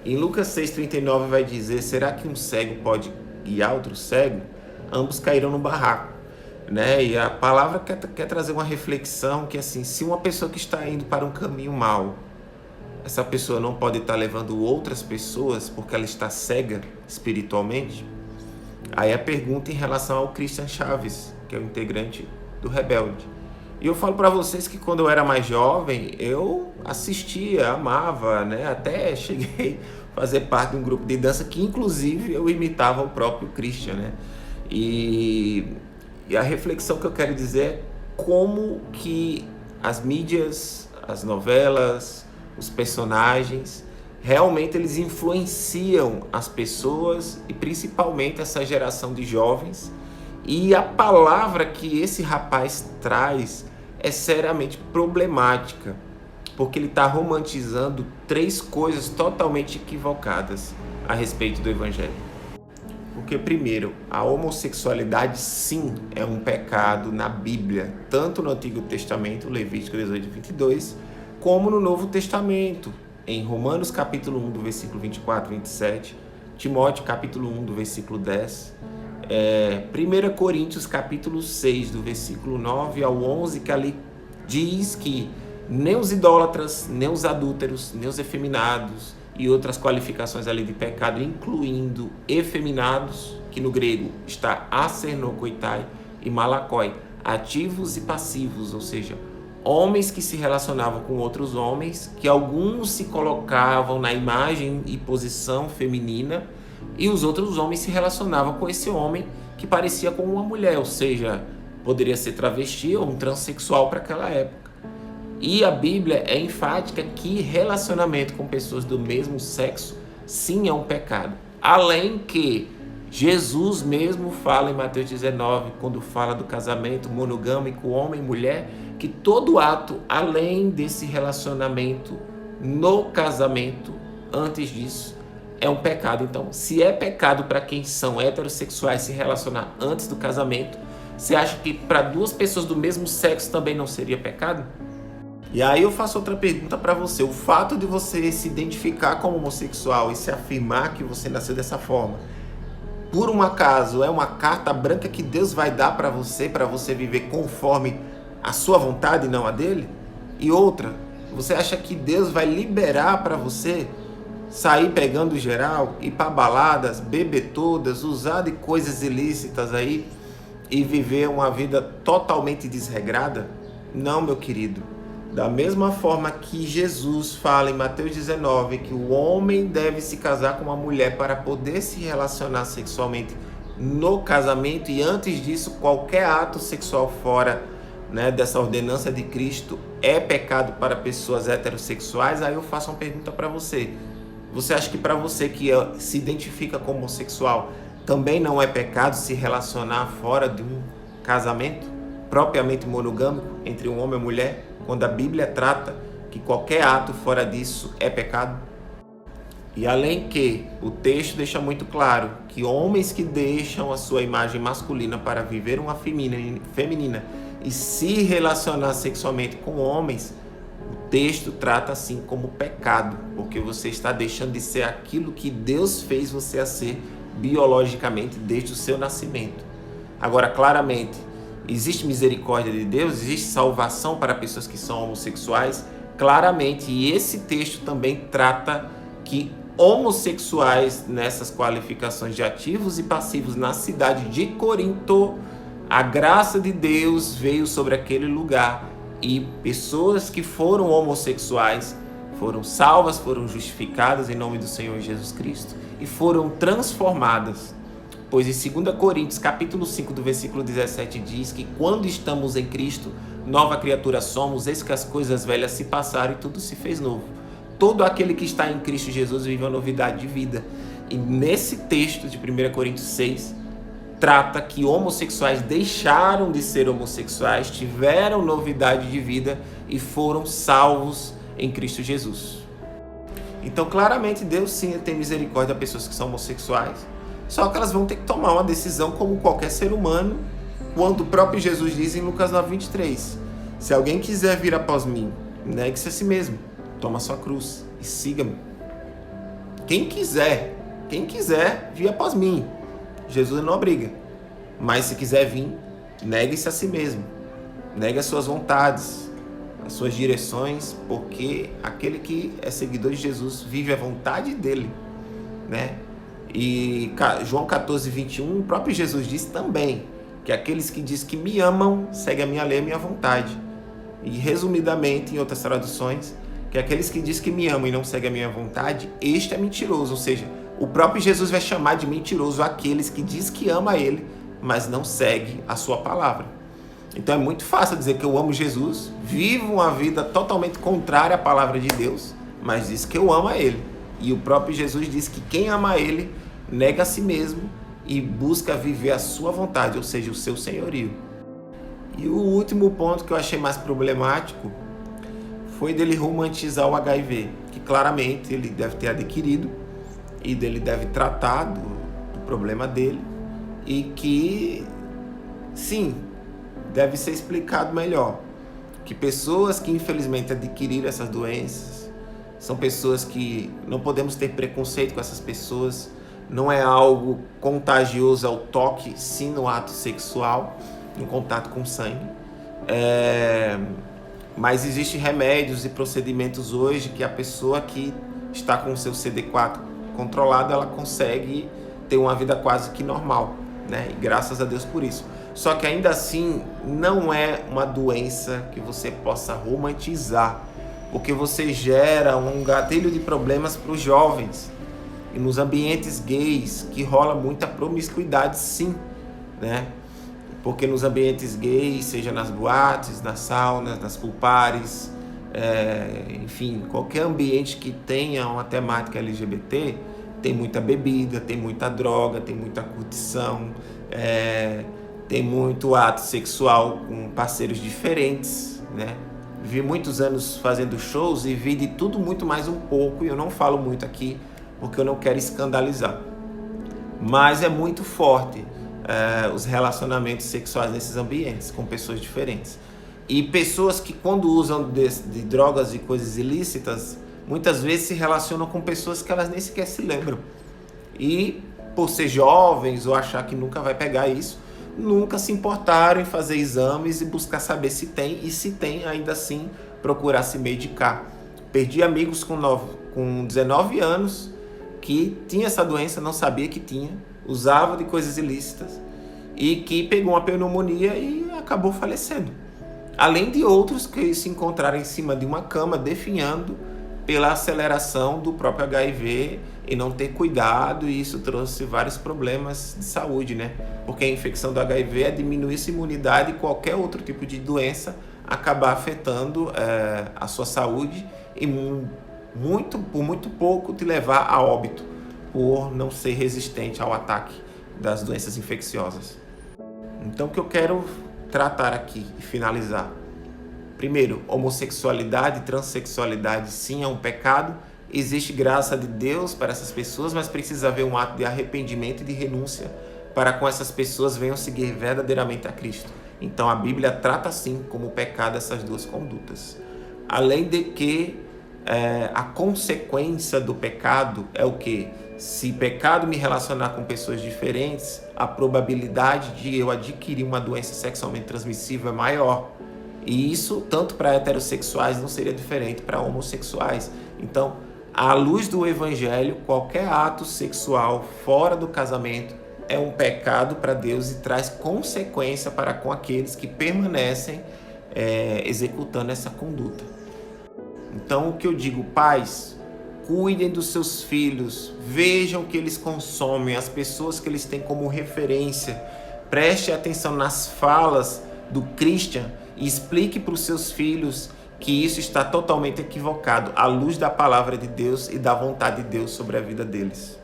Em Lucas 6,39 vai dizer: será que um cego pode guiar outro cego? Ambos caíram no barraco. Né? E a palavra quer trazer uma reflexão que, assim, se uma pessoa que está indo para um caminho mau, essa pessoa não pode estar levando outras pessoas porque ela está cega espiritualmente. Aí a pergunta em relação ao Christian Chaves, que é o integrante do Rebelde. E eu falo para vocês que quando eu era mais jovem, eu assistia, amava, né? Até cheguei a fazer parte de um grupo de dança que inclusive eu imitava o próprio Christian, né? E a reflexão que eu quero dizer é como que as mídias, as novelas, os personagens, realmente eles influenciam as pessoas e principalmente essa geração de jovens. E a palavra que esse rapaz traz é seriamente problemática, porque ele está romantizando 3 coisas totalmente equivocadas a respeito do Evangelho. Porque, primeiro, a homossexualidade sim é um pecado na Bíblia, tanto no Antigo Testamento, Levítico 18:22, como no Novo Testamento, em Romanos capítulo 1, do versículo 24 e 27, Timóteo capítulo 1, do versículo 10, 1 Coríntios capítulo 6, do versículo 9 ao 11, que ali diz que nem os idólatras, nem os adúlteros, nem os efeminados e outras qualificações ali de pecado, incluindo efeminados, que no grego está acernokoitai, e malakoi, ativos e passivos, ou seja, homens que se relacionavam com outros homens, que alguns se colocavam na imagem e posição feminina, e os outros homens se relacionavam com esse homem que parecia com uma mulher, ou seja, poderia ser travesti ou um transexual para aquela época. E a Bíblia é enfática que relacionamento com pessoas do mesmo sexo sim é um pecado. Além que Jesus mesmo fala em Mateus 19, quando fala do casamento monogâmico homem e mulher, que todo ato além desse relacionamento no casamento, antes disso, é um pecado. Então, se é pecado para quem são heterossexuais se relacionar antes do casamento, você acha que para 2 pessoas do mesmo sexo também não seria pecado? E aí eu faço outra pergunta para você. O fato de você se identificar como homossexual e se afirmar que você nasceu dessa forma, por um acaso, é uma carta branca que Deus vai dar para você viver conforme a sua vontade e não a dele? E outra, você acha que Deus vai liberar para você sair pegando geral, ir para baladas, beber todas, usar de coisas ilícitas aí e viver uma vida totalmente desregrada? Não, meu querido. Da mesma forma que Jesus fala em Mateus 19 que o homem deve se casar com uma mulher para poder se relacionar sexualmente no casamento, e antes disso qualquer ato sexual fora, né, dessa ordenança de Cristo é pecado para pessoas heterossexuais. Aí eu faço uma pergunta para você. Você acha que para você que se identifica como homossexual também não é pecado se relacionar fora de um casamento propriamente monogâmico entre um homem e uma mulher, quando a Bíblia trata que qualquer ato fora disso é pecado? E além que o texto deixa muito claro que homens que deixam a sua imagem masculina para viver uma feminina e se relacionar sexualmente com homens, o texto trata assim como pecado, porque você está deixando de ser aquilo que Deus fez você a ser biologicamente desde o seu nascimento. Agora, claramente, existe misericórdia de Deus, existe salvação para pessoas que são homossexuais, claramente, e esse texto também trata que homossexuais nessas qualificações de ativos e passivos na cidade de Corinto, a graça de Deus veio sobre aquele lugar e pessoas que foram homossexuais foram salvas, foram justificadas em nome do Senhor Jesus Cristo e foram transformadas. Pois em 2 Coríntios, capítulo 5, do versículo 17, diz que quando estamos em Cristo, nova criatura somos, eis que as coisas velhas se passaram e tudo se fez novo. Todo aquele que está em Cristo Jesus vive uma novidade de vida. E nesse texto de 1 Coríntios 6, trata que homossexuais deixaram de ser homossexuais, tiveram novidade de vida e foram salvos em Cristo Jesus. Então, claramente, Deus sim tem misericórdia das pessoas que são homossexuais. Só que elas vão ter que tomar uma decisão como qualquer ser humano, quando o próprio Jesus diz em Lucas 9:23, se alguém quiser vir após mim, negue-se a si mesmo, toma sua cruz e siga-me. Quem quiser, vir após mim. Jesus não obriga. Mas se quiser vir, negue-se a si mesmo. Negue as suas vontades, as suas direções, porque aquele que é seguidor de Jesus vive a vontade dele, né? E João 14, 21, o próprio Jesus disse também que aqueles que dizem que me amam, seguem a minha lei e a minha vontade. E resumidamente, em outras traduções, que aqueles que dizem que me amam e não seguem a minha vontade, este é mentiroso. Ou seja, o próprio Jesus vai chamar de mentiroso aqueles que dizem que ama ele, mas não segue a sua palavra. Então é muito fácil dizer que eu amo Jesus, vivo uma vida totalmente contrária à palavra de Deus, mas diz que eu amo a ele. E o próprio Jesus diz que quem ama a ele nega a si mesmo e busca viver a sua vontade, ou seja, o seu senhorio. E o último ponto que eu achei mais problemático foi dele romantizar o HIV, que claramente ele deve ter adquirido e dele deve tratar do problema dele e que, sim, deve ser explicado melhor. Que pessoas que infelizmente adquiriram essas doenças são pessoas que não podemos ter preconceito com essas pessoas, não é algo contagioso ao toque, sim no ato sexual, no contato com sangue. Mas existem remédios e procedimentos hoje que a pessoa que está com o seu CD4 controlado, ela consegue ter uma vida quase que normal, né? E graças a Deus por isso. Só que ainda assim não é uma doença que você possa romantizar, porque você gera um gatilho de problemas para os jovens. E nos ambientes gays que rola muita promiscuidade, sim, né? Porque nos ambientes gays, seja nas boates, nas saunas, nas pool parties, enfim, qualquer ambiente que tenha uma temática LGBT, tem muita bebida, tem muita droga, tem muita curtição, tem muito ato sexual com parceiros diferentes, né? Vi muitos anos fazendo shows e vi de tudo muito mais um pouco, e eu não falo muito aqui porque eu não quero escandalizar. Mas é muito forte os relacionamentos sexuais nesses ambientes, com pessoas diferentes. E pessoas que quando usam de drogas e coisas ilícitas, muitas vezes se relacionam com pessoas que elas nem sequer se lembram. E por ser jovens ou achar que nunca vai pegar isso, nunca se importaram em fazer exames e buscar saber se tem, e se tem, ainda assim, procurar se medicar. Perdi amigos com 19 anos que tinha essa doença, não sabia que tinha, usava de coisas ilícitas e que pegou uma pneumonia e acabou falecendo. Além de outros que se encontraram em cima de uma cama definhando pela aceleração do próprio HIV e não ter cuidado, e isso trouxe vários problemas de saúde, né? Porque a infecção do HIV é diminuir sua imunidade e qualquer outro tipo de doença acabar afetando a sua saúde e por muito pouco te levar a óbito por não ser resistente ao ataque das doenças infecciosas. Então o que eu quero tratar aqui e finalizar: primeiro, homossexualidade, transexualidade sim é um pecado, existe graça de Deus para essas pessoas, mas precisa haver um ato de arrependimento e de renúncia para com essas pessoas venham seguir verdadeiramente a Cristo. Então a Bíblia trata assim como pecado essas duas condutas. Além de que a consequência do pecado é o quê? Se pecado me relacionar com pessoas diferentes, a probabilidade de eu adquirir uma doença sexualmente transmissível é maior. E isso, tanto para heterossexuais, não seria diferente para homossexuais. Então, à luz do Evangelho, qualquer ato sexual fora do casamento é um pecado para Deus e traz consequência para com aqueles que permanecem executando essa conduta. Então, o que eu digo, pais, cuidem dos seus filhos, vejam o que eles consomem, as pessoas que eles têm como referência, preste atenção nas falas do Christian e explique para os seus filhos que isso está totalmente equivocado, à luz da palavra de Deus e da vontade de Deus sobre a vida deles.